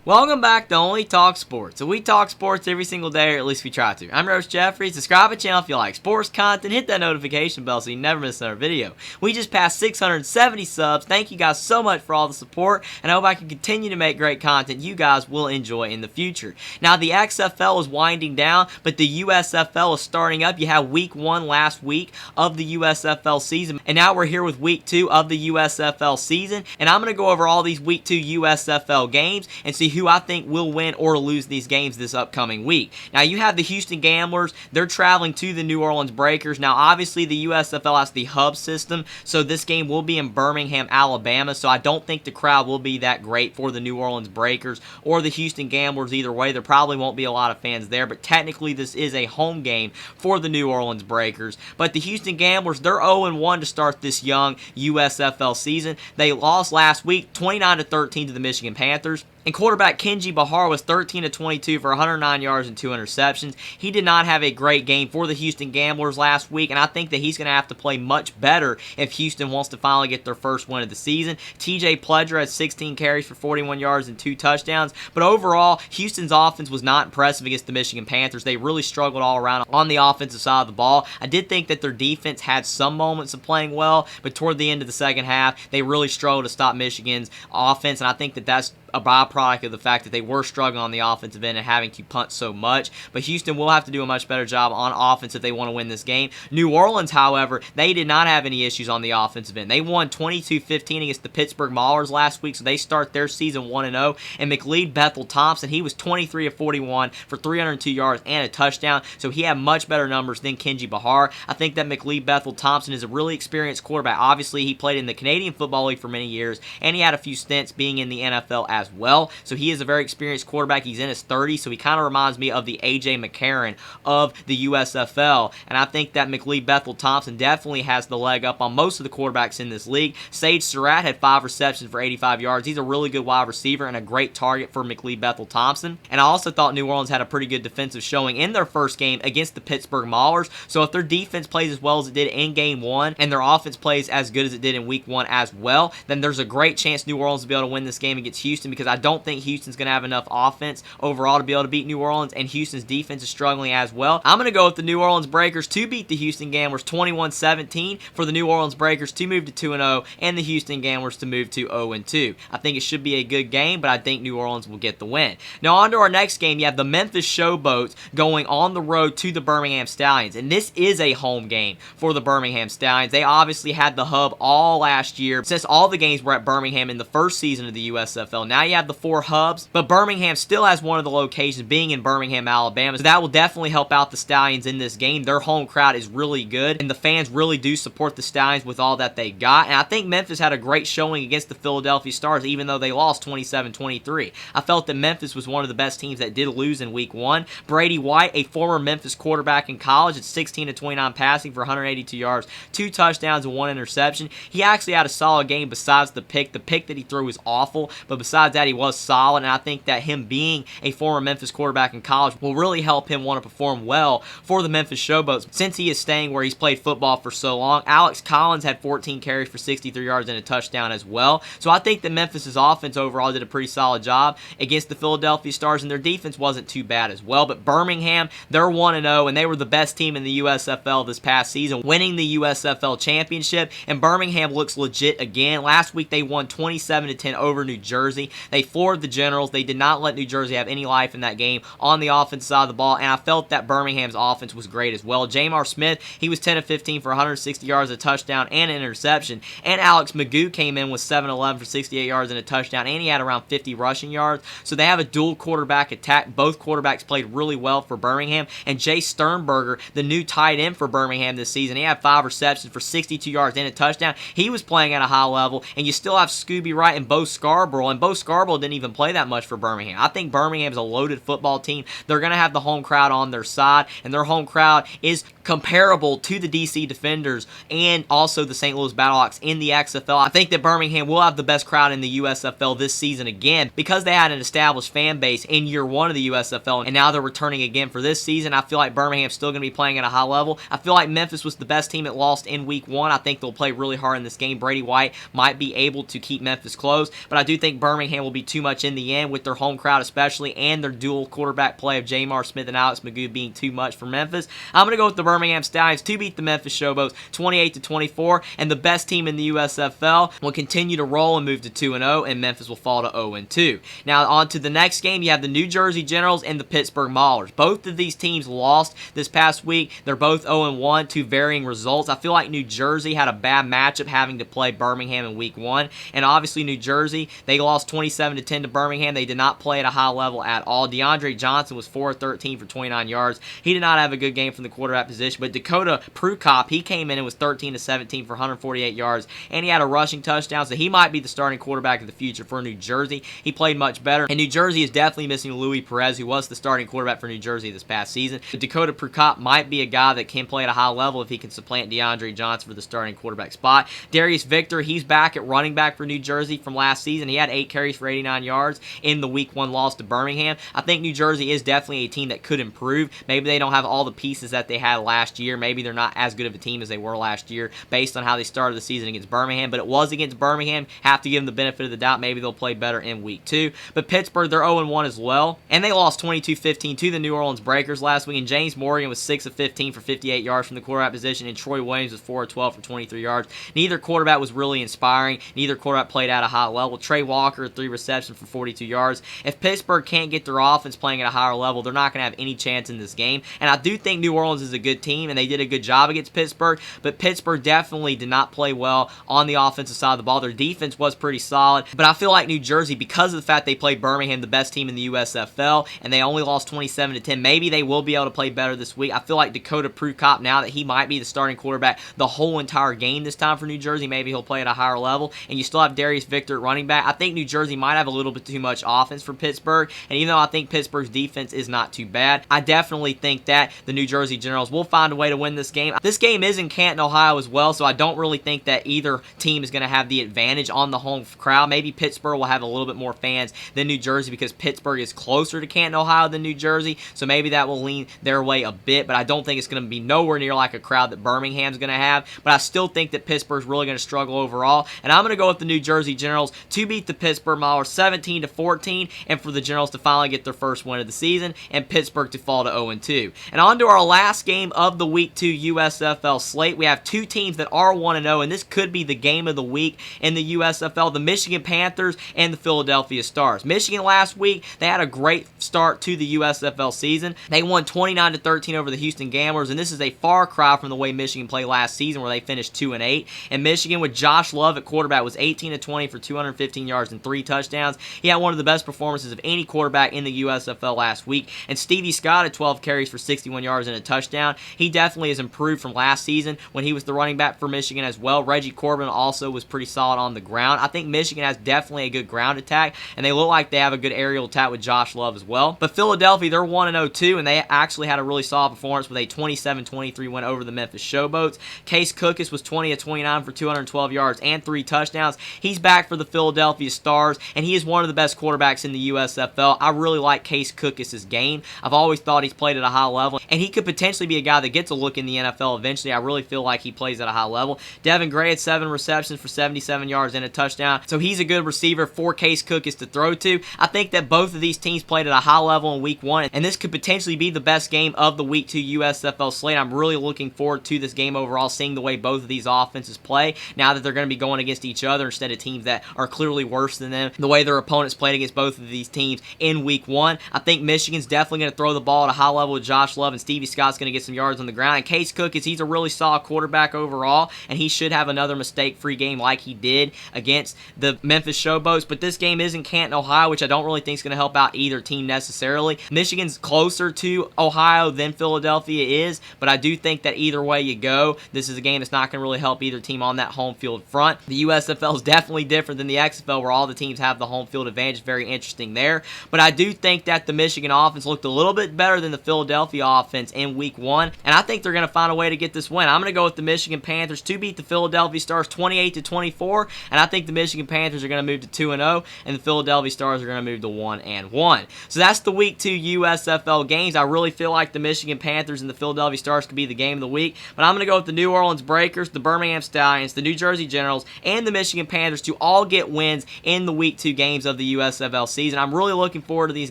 Welcome back to Only Talk Sports. So we talk sports every single day, or at least we try to. I'm Roach Jeffrey. Subscribe to the channel if you like sports content. Hit that notification bell so you never miss another video. We just passed 670 subs. Thank you guys so much for all the support, and I hope I can continue to make great content you guys will enjoy in the future. Now, the XFL is winding down, but the USFL is starting up. You had week 1 last week of the USFL season, and now we're here with week 2 of the USFL season, and I'm going to go over all these week 2 USFL games and see who I think will win or lose these games this upcoming week. Now, you have the Houston Gamblers. They're traveling to the New Orleans Breakers. Now, obviously, the USFL has the hub system, so this game will be in Birmingham, Alabama, so I don't think the crowd will be that great for the New Orleans Breakers or the Houston Gamblers either way. There probably won't be a lot of fans there, but technically, this is a home game for the New Orleans Breakers. But the Houston Gamblers, they're 0-1 to start this young USFL season. They lost last week 29-13 to the Michigan Panthers. And quarterback Kenji Bahar was 13-22 for 109 yards and 2 interceptions. He did not have a great game for the Houston Gamblers last week, and I think that he's going to have to play much better if Houston wants to finally get their first win of the season. TJ Pledger had 16 carries for 41 yards and 2 touchdowns, but overall, Houston's offense was not impressive against the Michigan Panthers. They really struggled all around on the offensive side of the ball. I did think that their defense had some moments of playing well, but toward the end of the second half, they really struggled to stop Michigan's offense, and I think that that's a byproduct of the fact that they were struggling on the offensive end and having to punt so much. But Houston will have to do a much better job on offense if they want to win this game. New Orleans, however, they did not have any issues on the offensive end. They won 22-15 against the Pittsburgh Maulers last week, so they start their season 1-0. And McLeod Bethel Thompson, he was 23-41 for 302 yards and a touchdown, so he had much better numbers than Kenji Bahar. I think that McLeod Bethel Thompson is a really experienced quarterback. Obviously, he played in the Canadian Football League for many years, and he had a few stints being in the NFL as well. So he is a very experienced quarterback. He's in his 30s, so he kind of reminds me of the A.J. McCarron of the USFL. And I think that McLeod Bethel Thompson definitely has the leg up on most of the quarterbacks in this league. Sage Surratt had 5 receptions for 85 yards. He's a really good wide receiver and a great target for McLeod Bethel Thompson. And I also thought New Orleans had a pretty good defensive showing in their first game against the Pittsburgh Maulers. So if their defense plays as well as it did in game 1 and their offense plays as good as it did in week 1 as well, then there's a great chance New Orleans will be able to win this game against Houston, because I don't think Houston's going to have enough offense overall to be able to beat New Orleans, and Houston's defense is struggling as well. I'm going to go with the New Orleans Breakers to beat the Houston Gamblers 21-17 for the New Orleans Breakers to move to 2-0 and the Houston Gamblers to move to 0-2. I think it should be a good game, but I think New Orleans will get the win. Now on to our next game. You have the Memphis Showboats going on the road to the Birmingham Stallions, and this is a home game for the Birmingham Stallions. They obviously had the hub all last year since all the games were at Birmingham in the first season of the USFL. Now you have the 4 hubs, but Birmingham still has one of the locations being in Birmingham, Alabama, so that will definitely help out the Stallions in this game. Their home crowd is really good, and the fans really do support the Stallions with all that they got, and I think Memphis had a great showing against the Philadelphia Stars, even though they lost 27-23. I felt that Memphis was one of the best teams that did lose in week 1. Brady White, a former Memphis quarterback in college, at 16-29 passing for 182 yards, 2 touchdowns and 1 interception. He actually had a solid game besides the pick. The pick that he threw was awful, but besides that, he was solid, and I think that him being a former Memphis quarterback in college will really help him want to perform well for the Memphis Showboats since he is staying where he's played football for so long. Alex Collins had 14 carries for 63 yards and a touchdown as well. So I think that Memphis' offense overall did a pretty solid job against the Philadelphia Stars, and their defense wasn't too bad as well. But Birmingham, they're 1-0, and they were the best team in the USFL this past season, winning the USFL championship, and Birmingham looks legit again. Last week they won 27-10 over New Jersey. They floored the Generals. They did not let New Jersey have any life in that game on the offensive side of the ball, and I felt that Birmingham's offense was great as well. Jamar Smith, he was 10-15 for 160 yards, a touchdown, and an interception, and Alex Magoo came in with 7-11 for 68 yards and a touchdown, and he had around 50 rushing yards. So they have a dual quarterback attack. Both quarterbacks played really well for Birmingham, and Jay Sternberger, the new tight end for Birmingham this season, he had 5 receptions for 62 yards and a touchdown. He was playing at a high level, and you still have Scooby Wright and Bo Scarborough, and Bo Scarborough didn't even play that much for Birmingham. I think Birmingham's a loaded football team. They're going to have the home crowd on their side, and their home crowd is comparable to the DC Defenders and also the St. Louis Battlehawks in the XFL. I think that Birmingham will have the best crowd in the USFL this season again because they had an established fan base in year 1 of the USFL, and now they're returning again for this season. I feel like Birmingham's still going to be playing at a high level. I feel like Memphis was the best team that lost in week 1. I think they'll play really hard in this game. Brady White might be able to keep Memphis close, but I do think Birmingham Birmingham will be too much in the end with their home crowd especially, and their dual quarterback play of Jamar Smith and Alex Magoo being too much for Memphis. I'm going to go with the Birmingham Stallions to beat the Memphis Showboats 28-24, and the best team in the USFL will continue to roll and move to 2-0, and Memphis will fall to 0-2. Now on to the next game. You have the New Jersey Generals and the Pittsburgh Maulers. Both of these teams lost this past week. They're both 0-1 to varying results. I feel like New Jersey had a bad matchup having to play Birmingham in week 1, and obviously New Jersey, they lost 27-10 to Birmingham. They did not play at a high level at all. DeAndre Johnson was 4-13 for 29 yards. He did not have a good game from the quarterback position, but Dakota Prukop, he came in and was 13-17 for 148 yards, and he had a rushing touchdown, so he might be the starting quarterback of the future for New Jersey. He played much better, and New Jersey is definitely missing Louis Perez, who was the starting quarterback for New Jersey this past season. But Dakota Prukop might be a guy that can play at a high level if he can supplant DeAndre Johnson for the starting quarterback spot. Darius Victor, he's back at running back for New Jersey from last season. He had 8 carries for 89 yards in the week 1 loss to Birmingham. I think New Jersey is definitely a team that could improve. Maybe they don't have all the pieces that they had last year. Maybe they're not as good of a team as they were last year based on how they started the season against Birmingham, but it was against Birmingham. Have to give them the benefit of the doubt. Maybe they'll play better in week 2. But Pittsburgh, they're 0-1 as well, and they lost 22-15 to the New Orleans Breakers last week, and James Morgan was 6-15 for 58 yards from the quarterback position, and Troy Williams was 4-12 for 23 yards. Neither quarterback was really inspiring. Neither quarterback played at a high level. Trey Walker, 3 receptions for 42 yards. If Pittsburgh can't get their offense playing at a higher level, they're not going to have any chance in this game, and I do think New Orleans is a good team, and they did a good job against Pittsburgh, but Pittsburgh definitely did not play well on the offensive side of the ball. Their defense was pretty solid, but I feel like New Jersey, because of the fact they played Birmingham, the best team in the USFL, and they only lost 27-10, maybe they will be able to play better this week. I feel like Dakota Prukop, now that he might be the starting quarterback the whole entire game this time for New Jersey, maybe he'll play at a higher level, and you still have Darius Victor at running back. I think New Jersey might have a little bit too much offense for Pittsburgh, and even though I think Pittsburgh's defense is not too bad, I definitely think that the New Jersey Generals will find a way to win this game. This game is in Canton, Ohio as well, so I don't really think that either team is going to have the advantage on the home crowd. Maybe Pittsburgh will have a little bit more fans than New Jersey because Pittsburgh is closer to Canton, Ohio than New Jersey, so maybe that will lean their way a bit, but I don't think it's going to be nowhere near like a crowd that Birmingham's going to have, but I still think that Pittsburgh's really going to struggle overall, and I'm going to go with the New Jersey Generals to beat the Pittsburgh Maulers 17-14, and for the Generals to finally get their first win of the season, and Pittsburgh to fall to 0-2. And on to our last game of the Week 2 USFL slate. We have 2 teams that are 1-0, and this could be the game of the week in the USFL, the Michigan Panthers and the Philadelphia Stars. Michigan last week, they had a great start to the USFL season. They won 29-13 over the Houston Gamblers, and this is a far cry from the way Michigan played last season where they finished 2-8. And Michigan with Josh Love at quarterback was 18-20 for 215 yards and 3 touchdowns. He had one of the best performances of any quarterback in the USFL last week. And Stevie Scott had 12 carries for 61 yards and a touchdown. He definitely has improved from last season when he was the running back for Michigan as well. Reggie Corbin also was pretty solid on the ground. I think Michigan has definitely a good ground attack, and they look like they have a good aerial attack with Josh Love as well. But Philadelphia, they're 1-0 too, and they actually had a really solid performance with a 27-23 win over the Memphis Showboats. Case Cookus was 20-29 for 212 yards and 3 touchdowns. He's back for the Philadelphia Stars, and he is one of the best quarterbacks in the USFL. I really like Case Cookus' game. I've always thought he's played at a high level, and he could potentially be a guy that gets a look in the NFL eventually. I really feel like he plays at a high level. Devin Gray had 7 receptions for 77 yards and a touchdown, so he's a good receiver for Case Cookus to throw to. I think that both of these teams played at a high level in Week 1, and this could potentially be the best game of the Week 2 USFL slate. I'm really looking forward to this game overall, seeing the way both of these offenses play now that they're going to be going against each other instead of teams that are clearly worse than them, the way their opponents played against both of these teams in Week 1. I think Michigan's definitely going to throw the ball at a high level with Josh Love, and Stevie Scott's going to get some yards on the ground. And Case Cookus, he's a really solid quarterback overall, and he should have another mistake-free game like he did against the Memphis Showboats. But this game is in Canton, Ohio, which I don't really think is going to help out either team necessarily. Michigan's closer to Ohio than Philadelphia is, but I do think that either way you go, this is a game that's not going to really help either team on that home field front. The USFL is definitely different than the XFL, where all the teams have the home field advantage. Very interesting there. But I do think that the Michigan offense looked a little bit better than the Philadelphia offense in Week 1, and I think they're going to find a way to get this win. I'm going to go with the Michigan Panthers to beat the Philadelphia Stars 28-24, and I think the Michigan Panthers are going to move to 2-0, and the Philadelphia Stars are going to move to 1-1. So that's the Week 2 USFL games. I really feel like the Michigan Panthers and the Philadelphia Stars could be the game of the week, but I'm going to go with the New Orleans Breakers, the Birmingham Stallions, the New Jersey Generals, and the Michigan Panthers to all get wins in the Week 2 games of the USFL season. I'm really looking forward to these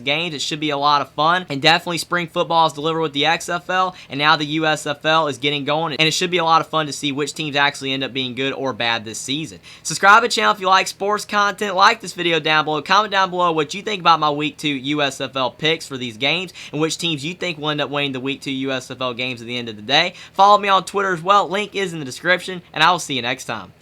games. It should be a lot of fun, and definitely spring football is delivered with the XFL, and now the USFL is getting going, and it should be a lot of fun to see which teams actually end up being good or bad this season. Subscribe to the channel if you like sports content. Like this video down below. Comment down below what you think about my Week 2 USFL picks for these games and which teams you think will end up winning the Week 2 USFL games at the end of the day. Follow me on Twitter as well. Link is in the description, and I will see you next time.